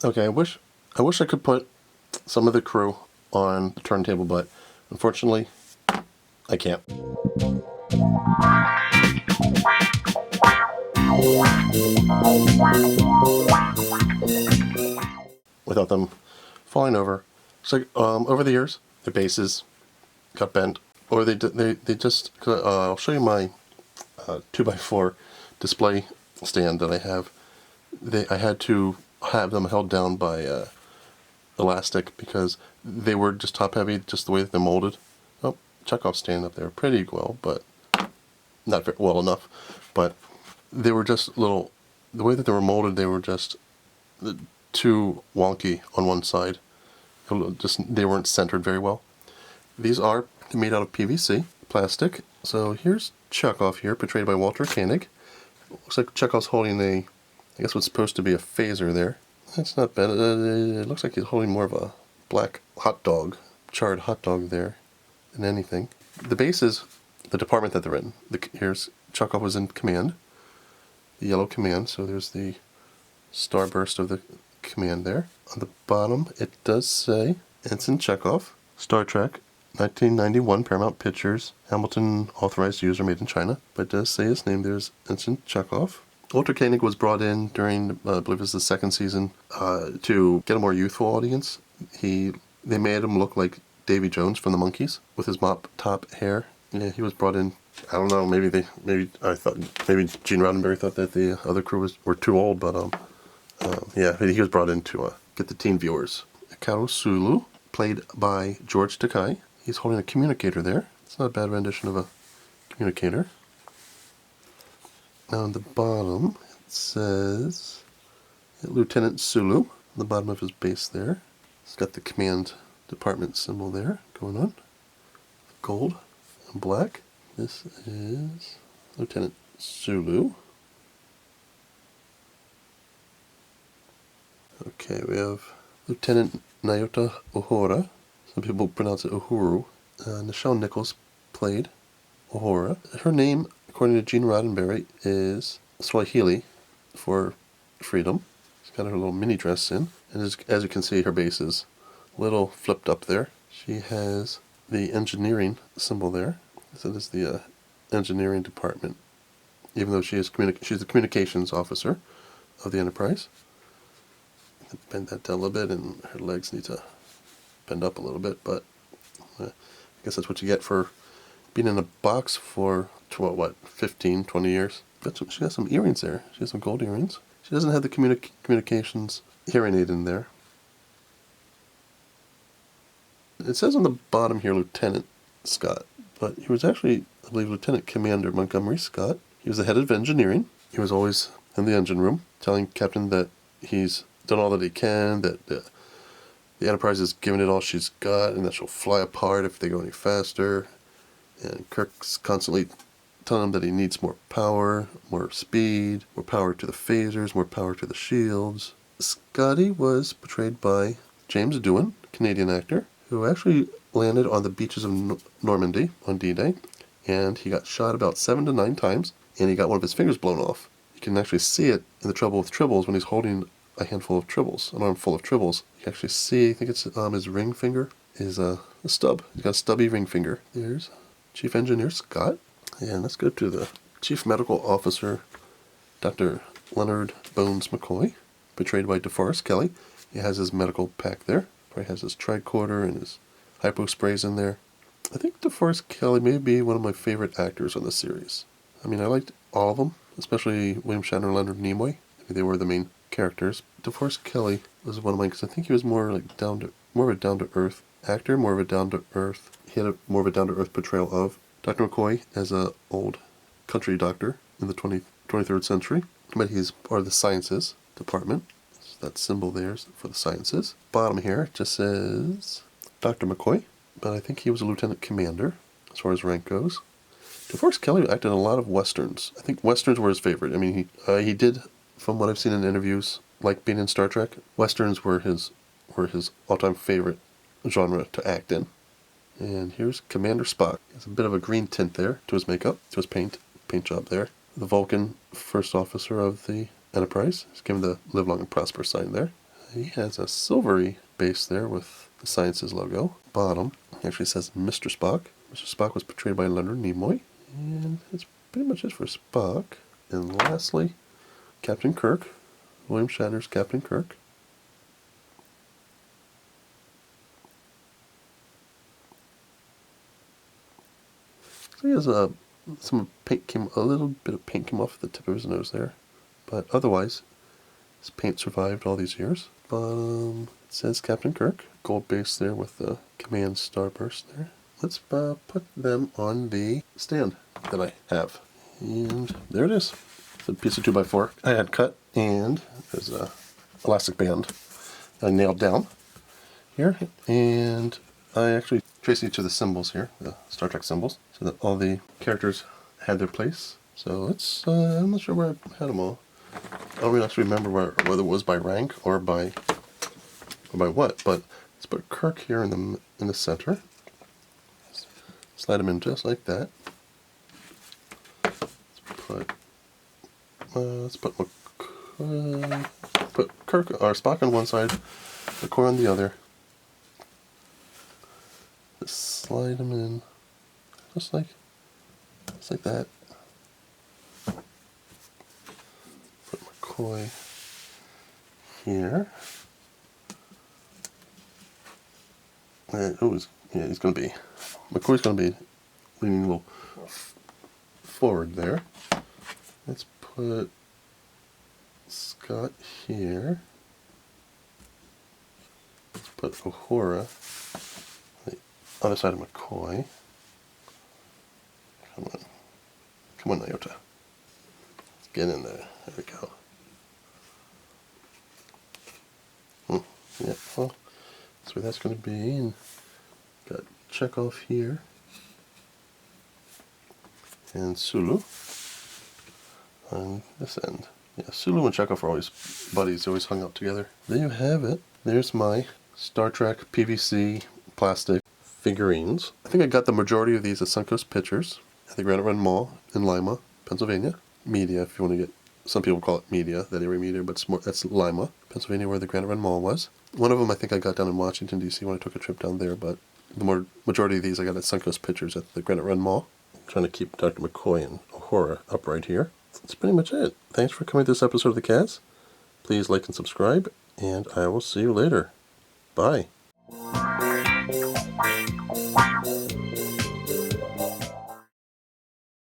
Okay, I wish I could put some of the crew on the turntable, but unfortunately, I can't. Without them falling over. So over the years, the bases got bent, or they just. I'll show you my 2x4 display stand that I have. I had to have them held down by elastic because they were just top heavy, just the way that they're molded. Oh, Chekhov stand up there, pretty well, but not very well enough. But they were just little. The way that they were molded, they were just too wonky on one side. They weren't centered very well. These are made out of PVC plastic. So here's Chekhov here, portrayed by Walter Koenig. Looks like Chekhov's holding I guess what's supposed to be a phaser there. That's not bad. It looks like he's holding more of a black hot dog, charred hot dog there than anything. The base is the department that they're in. Here's Chekhov was in command, the yellow command, so there's the starburst of the command there. On the bottom, it does say Ensign Chekhov, Star Trek, 1991, Paramount Pictures, Hamilton authorized user, made in China. But it does say his name. There's Ensign Chekhov. Walter Koenig was brought in during, I believe it was the second season, to get a more youthful audience. They made him look like Davy Jones from the Monkees with his mop top hair. Yeah, he was brought in. I don't know. Maybe Gene Roddenberry thought that the other crew were too old, but yeah, he was brought in to get the teen viewers. Kaoru Sulu, played by George Takei. He's holding a communicator there. It's not a bad rendition of a communicator. Now on the bottom, it says Lieutenant Sulu, on the bottom of his base there. It's got the command department symbol there going on. Gold and black. This is Lieutenant Sulu. Okay, we have Lieutenant Nyota Uhura. Some people pronounce it Uhuru. Nichelle Nichols played Uhura. Her name, according to Gene Roddenberry, is Swahili for freedom. She's got her little mini dress in. And as you can see, her base is a little flipped up there. She has the engineering symbol there. So this is the engineering department. Even though she's the communications officer of the Enterprise. Bend that down a little bit, and her legs need to bend up a little bit, but I guess that's what you get for being in a box for 15, 20 years. She has some earrings there. She has some gold earrings. She doesn't have the communications hearing aid in there. It says on the bottom here Lieutenant Scott, but he was actually, I believe, Lieutenant Commander Montgomery Scott. He was the head of engineering. He was always in the engine room telling Captain that he's done all that he can, that the Enterprise is giving it all she's got, and that she'll fly apart if they go any faster. And Kirk's constantly telling him that he needs more power, more speed, more power to the phasers, more power to the shields. Scotty was portrayed by James Doohan, Canadian actor, who actually landed on the beaches of Normandy on D-Day, and he got shot about 7 to 9 times, and he got one of his fingers blown off. You can actually see it in The Trouble with Tribbles when he's holding a handful of tribbles, an arm full of tribbles. You can actually see, I think it's his ring finger, is a stub. He's got a stubby ring finger. There's Chief Engineer Scott. And let's go to the Chief Medical Officer, Dr. Leonard Bones McCoy, portrayed by DeForest Kelley. He has his medical pack there. Probably has his tricorder and his hypo sprays in there. I think DeForest Kelley may be one of my favorite actors on the series. I mean, I liked all of them, especially William Shatner and Leonard Nimoy. They were the main characters. DeForest Kelley was one of mine because I think he was more of a down-to-earth actor, more of a down-to-earth. He had more of a down-to-earth portrayal of Dr. McCoy as an old country doctor in the 23rd century, but he's part of the sciences department. So that symbol there is for the sciences. Bottom here just says Dr. McCoy, but I think he was a lieutenant commander as far as rank goes. DeForest Kelley acted in a lot of westerns. I think westerns were his favorite. I mean, he did, from what I've seen in interviews, like being in Star Trek. Westerns were his all-time favorite genre to act in. And here's Commander Spock. He has a bit of a green tint there to his makeup, to his paint job there. The Vulcan first officer of the Enterprise. He's given the live long and prosper sign there. He has a silvery base there with the Sciences logo. Bottom actually says Mr. Spock. Mr. Spock was portrayed by Leonard Nimoy. And that's pretty much it for Spock. And lastly, Captain Kirk. William Shatner's Captain Kirk. So he has a little bit of paint came off the tip of his nose there, but otherwise, his paint survived all these years. It says Captain Kirk, gold base there with the command starburst there. Let's put them on the stand that I have, and there it is. It's a piece of 2x4 I had cut, and there's a elastic band that I nailed down here, and I actually traced each of the symbols here, the Star Trek symbols, so that all the characters had their place. So let's, I'm not sure where I had them all. I don't actually remember whether it was by rank or by what, but let's put Kirk here in the center. Slide him in just like that. Let's put Kirk or Spock on one side, McCoy on the other. Just slide him in, just like that. Put McCoy here. He's going to be, McCoy's going to be leaning a little forward there. Let's put Scott here. Let's put Uhura on the other side of McCoy. Come on, Nyota. Let's get in there. There we go. Yeah, well, that's where that's going to be. And got Chekhov here. And Sulu on this end. Yeah, Sulu and Chekhov are always buddies. They always hung out together. There you have it. There's my Star Trek PVC plastic figurines. I think I got the majority of these at Suncoast Pictures at the Granite Run Mall in Lima, Pennsylvania. Media, if you want to get, some people call it Media, that area Media, but that's Lima, Pennsylvania, where the Granite Run Mall was. One of them I think I got down in Washington, D.C. when I took a trip down there, but the majority of these I got at Suncoast Pictures at the Granite Run Mall. I'm trying to keep Dr. McCoy and Uhura upright here. That's pretty much it. Thanks for coming to this episode of The Cast. Please like and subscribe, and I will see you later. Bye.